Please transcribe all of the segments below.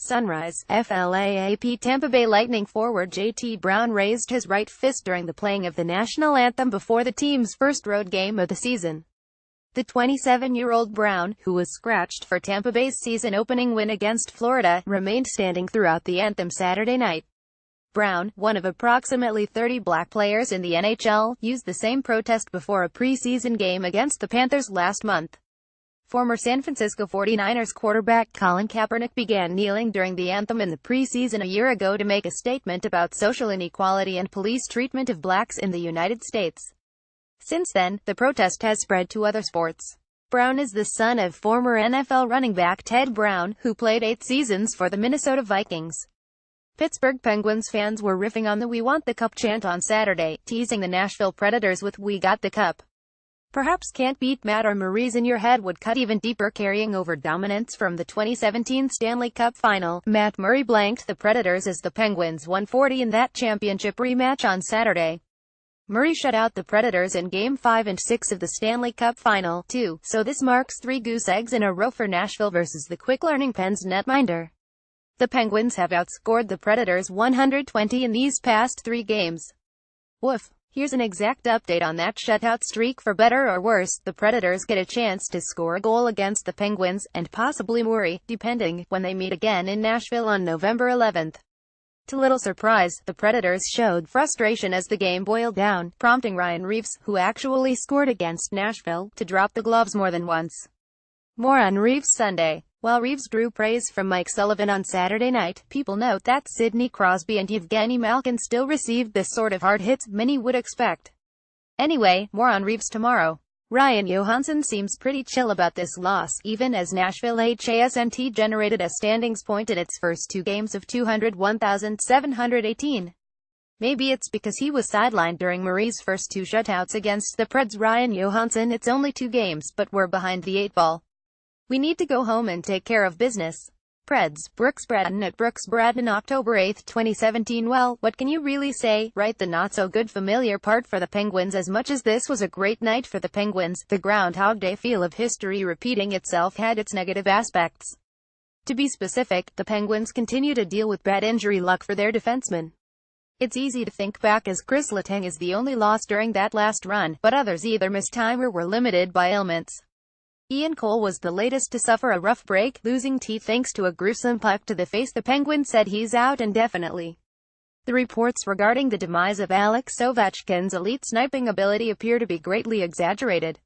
Sunrise, FLAAP. Tampa Bay Lightning forward J.T. Brown raised his right fist during the playing of the national anthem before the team's first road game of the season. The 27-year-old Brown, who was scratched for Tampa Bay's season-opening win against Florida, remained standing throughout the anthem Saturday night. Brown, one of approximately 30 black players in the NHL, used the same protest before a preseason game against the Panthers last month. Former San Francisco 49ers quarterback Colin Kaepernick began kneeling during the anthem in the preseason a year ago to make a statement about social inequality and police treatment of blacks in the United States. Since then, the protest has spread to other sports. Brown is the son of former NFL running back Ted Brown, who played 8 seasons for the Minnesota Vikings. Pittsburgh Penguins fans were riffing on the "We Want the Cup" chant on Saturday, teasing the Nashville Predators with "We Got the Cup." Perhaps "Can't Beat Matt" or "Marie's in Your Head" would cut even deeper, carrying over dominance from the 2017 Stanley Cup Final. Matt Murray blanked the Predators as the Penguins won 40 in that championship rematch on Saturday. Murray shut out the Predators in Game 5 and 6 of the Stanley Cup Final, too, so this marks 3 goose eggs in a row for Nashville versus the quick-learning Pens netminder. The Penguins have outscored the Predators 120 in these past 3 games. Woof. Here's an exact update on that shutout streak. For better or worse, the Predators get a chance to score a goal against the Penguins, and possibly Murray, depending, when they meet again in Nashville on November 11th. To little surprise, the Predators showed frustration as the game boiled down, prompting Ryan Reeves, who actually scored against Nashville, to drop the gloves more than once. More on Reeves Sunday. While Reeves drew praise from Mike Sullivan on Saturday night, people note that Sidney Crosby and Evgeny Malkin still received the sort of hard hits many would expect. Anyway, more on Reeves tomorrow. Ryan Johansson seems pretty chill about this loss, even as Nashville HASNT generated a standings point in its first 2 games of 201,718. Maybe it's because he was sidelined during Murray's first 2 shutouts against the Preds. Ryan Johansson: "It's only 2 games, but we're behind the 8 ball. We need to go home and take care of business." Preds, Brooks Braden at Brooks Braden, October 8, 2017. Well, what can you really say, right? The not-so-good familiar part for the Penguins. As much as this was a great night for the Penguins, the Groundhog Day feel of history repeating itself had its negative aspects. To be specific, the Penguins continue to deal with bad injury luck for their defensemen. It's easy to think back as Chris Letang is the only loss during that last run, but others either missed time or were limited by ailments. Ian Cole was the latest to suffer a rough break, losing teeth thanks to a gruesome puck to the face. The Penguins said he's out indefinitely. The reports regarding the demise of Alex Ovechkin's elite sniping ability appear to be greatly exaggerated.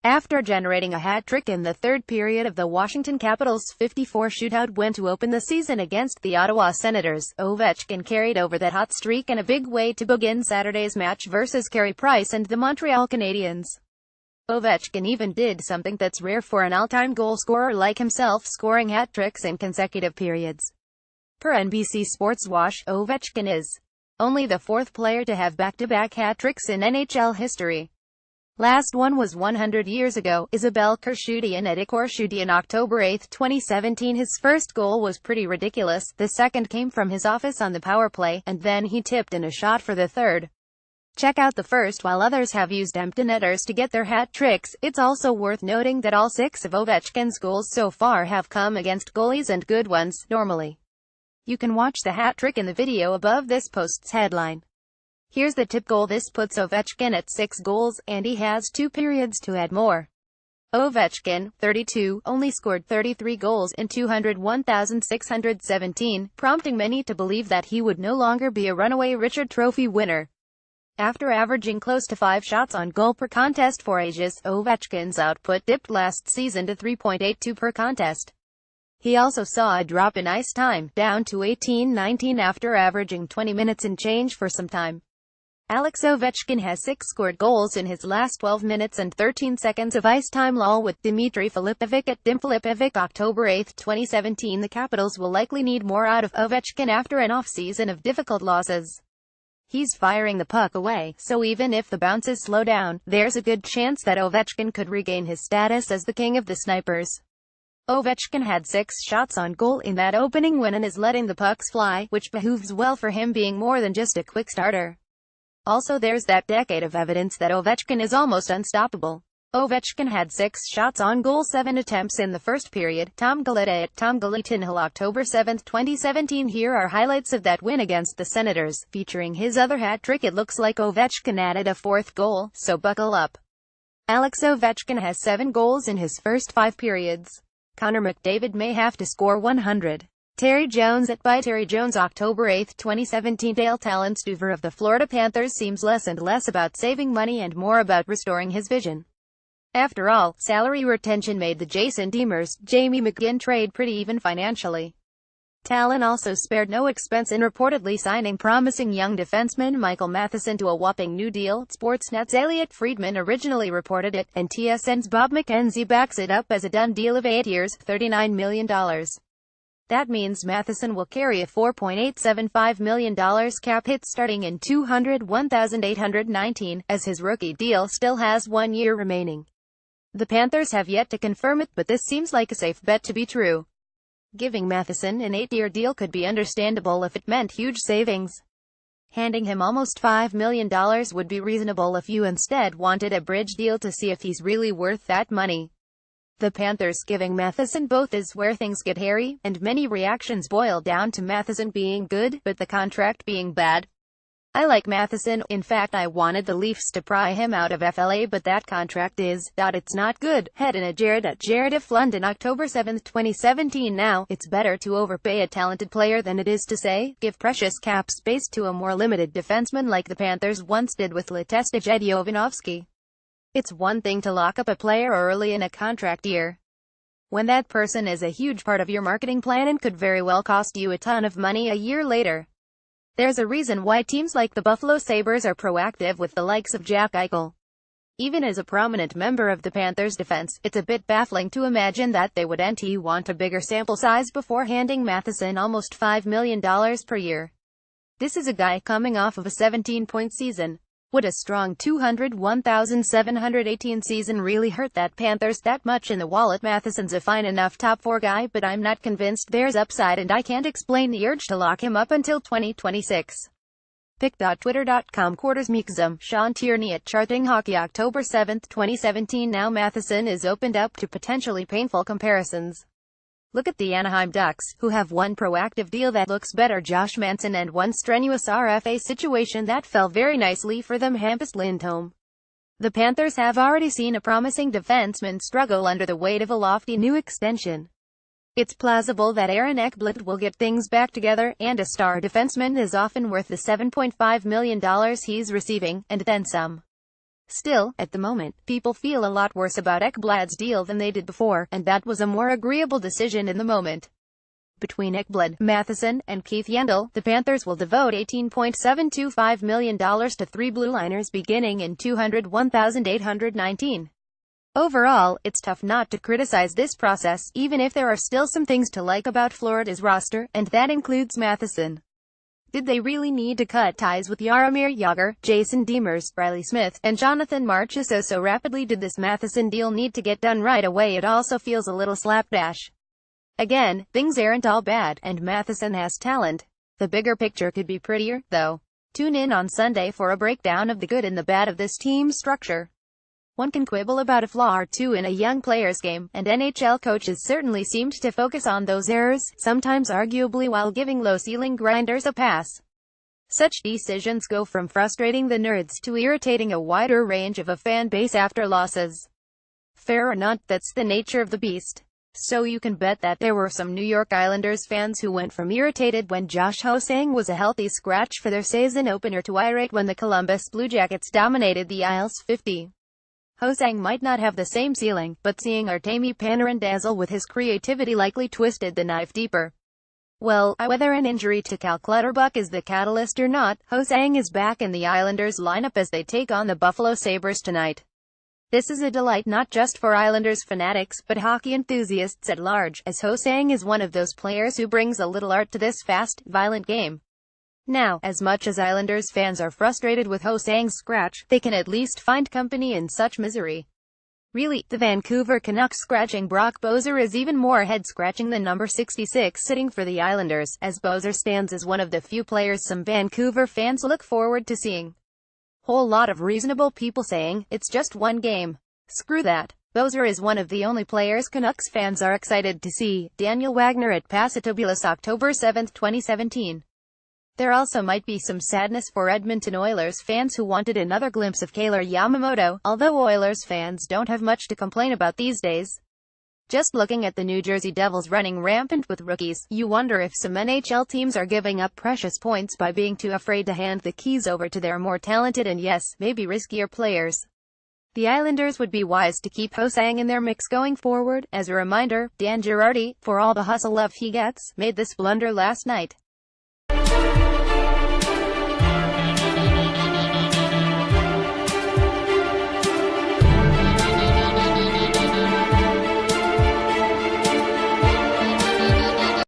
After generating a hat-trick in the third period of the Washington Capitals' 54 shootout win to open the season against the Ottawa Senators, Ovechkin carried over that hot streak in a big way to begin Saturday's match versus Carey Price and the Montreal Canadiens. Ovechkin even did something that's rare for an all-time goal scorer like himself, scoring hat-tricks in consecutive periods. Per NBC Sports Wash, Ovechkin is only the 4th player to have back-to-back hat-tricks in NHL history. Last one was 100 years ago. Isabelle Khurshudyan at Khurshudyan, October 8, 2017. His first goal was pretty ridiculous. The second came from his office on the power play, and then he tipped in a shot for the third. Check out the first. While others have used empty netters to get their hat tricks, it's also worth noting that all 6 of Ovechkin's goals so far have come against goalies, and good ones, normally. You can watch the hat trick in the video above this post's headline. Here's the tip goal. This puts Ovechkin at 6 goals, and he has 2 periods to add more. Ovechkin, 32, only scored 33 goals in 201,617, prompting many to believe that he would no longer be a runaway Richard Trophy winner. After averaging close to 5 shots on goal per contest for ages, Ovechkin's output dipped last season to 3.82 per contest. He also saw a drop in ice time, down to 18-19 after averaging 20 minutes and change for some time. Alex Ovechkin has 6 scored goals in his last 12 minutes and 13 seconds of ice time. Lol. With Dmitry Filipovic at Dim Filipovic, October 8, 2017. The Capitals will likely need more out of Ovechkin after an off-season of difficult losses. He's firing the puck away, so even if the bounces slow down, there's a good chance that Ovechkin could regain his status as the king of the snipers. Ovechkin had 6 shots on goal in that opening win and is letting the pucks fly, which behooves well for him, being more than just a quick starter. Also, there's that decade of evidence that Ovechkin is almost unstoppable. Ovechkin had 6 shots on goal, 7 attempts in the first period. Tom Galetta at Tom Galetta Hill, October 7, 2017. Here are highlights of that win against the Senators, featuring his other hat trick. It looks like Ovechkin added a 4th goal, so buckle up. Alex Ovechkin has 7 goals in his first 5 periods. Connor McDavid may have to score 100. Terry Jones at by Terry Jones, October 8, 2017. Dale Talent-Stuver of the Florida Panthers seems less and less about saving money and more about restoring his vision. After all, salary retention made the Jason Demers, Jamie McGinn trade pretty even financially. Talon also spared no expense in reportedly signing promising young defenseman Michael Matheson to a whopping new deal. Sportsnet's Elliot Friedman originally reported it, and TSN's Bob McKenzie backs it up as a done deal of 8 years, $39 million. That means Matheson will carry a $4.875 million cap hit starting in 201819, as his rookie deal still has 1 year remaining. The Panthers have yet to confirm it, but this seems like a safe bet to be true. Giving Matheson an 8-year deal could be understandable if it meant huge savings. Handing him almost $5 million would be reasonable if you instead wanted a bridge deal to see if he's really worth that money. The Panthers giving Matheson both is where things get hairy, and many reactions boil down to Matheson being good, but the contract being bad. I like Matheson. In fact, I wanted the Leafs to pry him out of FLA, but that contract is, it's not good. Head in a Jared at Jared F. London, October 7, 2017. Now, it's better to overpay a talented player than it is to say, give precious cap space to a more limited defenseman like the Panthers once did with Letestaj Jovanovski. It's one thing to lock up a player early in a contract year, when that person is a huge part of your marketing plan and could very well cost you a ton of money a year later. There's a reason why teams like the Buffalo Sabres are proactive with the likes of Jack Eichel. Even as a prominent member of the Panthers' defense, it's a bit baffling to imagine that they would want a bigger sample size before handing Matheson almost $5 million per year. This is a guy coming off of a 17-point season. Would a strong 201,718 season really hurt that Panthers that much in the wallet? Matheson's a fine enough top 4 guy, but I'm not convinced there's upside, and I can't explain the urge to lock him up until 2026. Pic.twitter.com /Mixum, Sean Tierney at Charting Hockey, October 7, 2017. Now Matheson is opened up to potentially painful comparisons. Look at the Anaheim Ducks, who have one proactive deal that looks better, Josh Manson, and one strenuous RFA situation that fell very nicely for them, Hampus Lindholm. The Panthers have already seen a promising defenseman struggle under the weight of a lofty new extension. It's plausible that Aaron Ekblad will get things back together, and a star defenseman is often worth the $7.5 million he's receiving, and then some. Still, at the moment, people feel a lot worse about Ekblad's deal than they did before, and that was a more agreeable decision in the moment. Between Ekblad, Matheson, and Keith Yandle, the Panthers will devote $18.725 million to 3 blue liners beginning in 201819. Overall, it's tough not to criticize this process, even if there are still some things to like about Florida's roster, and that includes Matheson. Did they really need to cut ties with Jaromir Jagr, Jason Demers, Riley Smith, and Jonathan Marchessault so rapidly? Did this Matheson deal need to get done right away? It also feels a little slapdash. Again, things aren't all bad, and Matheson has talent. The bigger picture could be prettier, though. Tune in on Sunday for a breakdown of the good and the bad of this team's structure. One can quibble about a flaw or two in a young player's game, and NHL coaches certainly seemed to focus on those errors, sometimes arguably while giving low-ceiling grinders a pass. Such decisions go from frustrating the nerds to irritating a wider range of a fan base after losses. Fair or not, that's the nature of the beast. So you can bet that there were some New York Islanders fans who went from irritated when Josh Ho-Sang was a healthy scratch for their season opener to irate when the Columbus Blue Jackets dominated the Isles 50. Ho-Sang might not have the same ceiling, but seeing Artemi Panarin dazzle with his creativity likely twisted the knife deeper. Well, whether an injury to Cal Clutterbuck is the catalyst or not, Ho-Sang is back in the Islanders lineup as they take on the Buffalo Sabres tonight. This is a delight not just for Islanders fanatics, but hockey enthusiasts at large, as Ho-Sang is one of those players who brings a little art to this fast, violent game. Now, as much as Islanders fans are frustrated with Ho-Sang's scratch, they can at least find company in such misery. Really, the Vancouver Canucks scratching Brock Boeser is even more head-scratching than number 66 sitting for the Islanders, as Boeser stands as one of the few players some Vancouver fans look forward to seeing. Whole lot of reasonable people saying, it's just one game. Screw that. Bowser is one of the only players Canucks fans are excited to see. Daniel Wagner at Pasitobulos, October 7, 2017. There also might be some sadness for Edmonton Oilers fans who wanted another glimpse of Kailer Yamamoto, although Oilers fans don't have much to complain about these days. Just looking at the New Jersey Devils running rampant with rookies, you wonder if some NHL teams are giving up precious points by being too afraid to hand the keys over to their more talented and yes, maybe riskier players. The Islanders would be wise to keep Ho-Sang in their mix going forward. As a reminder, Dan Girardi, for all the hustle love he gets, made this blunder last night.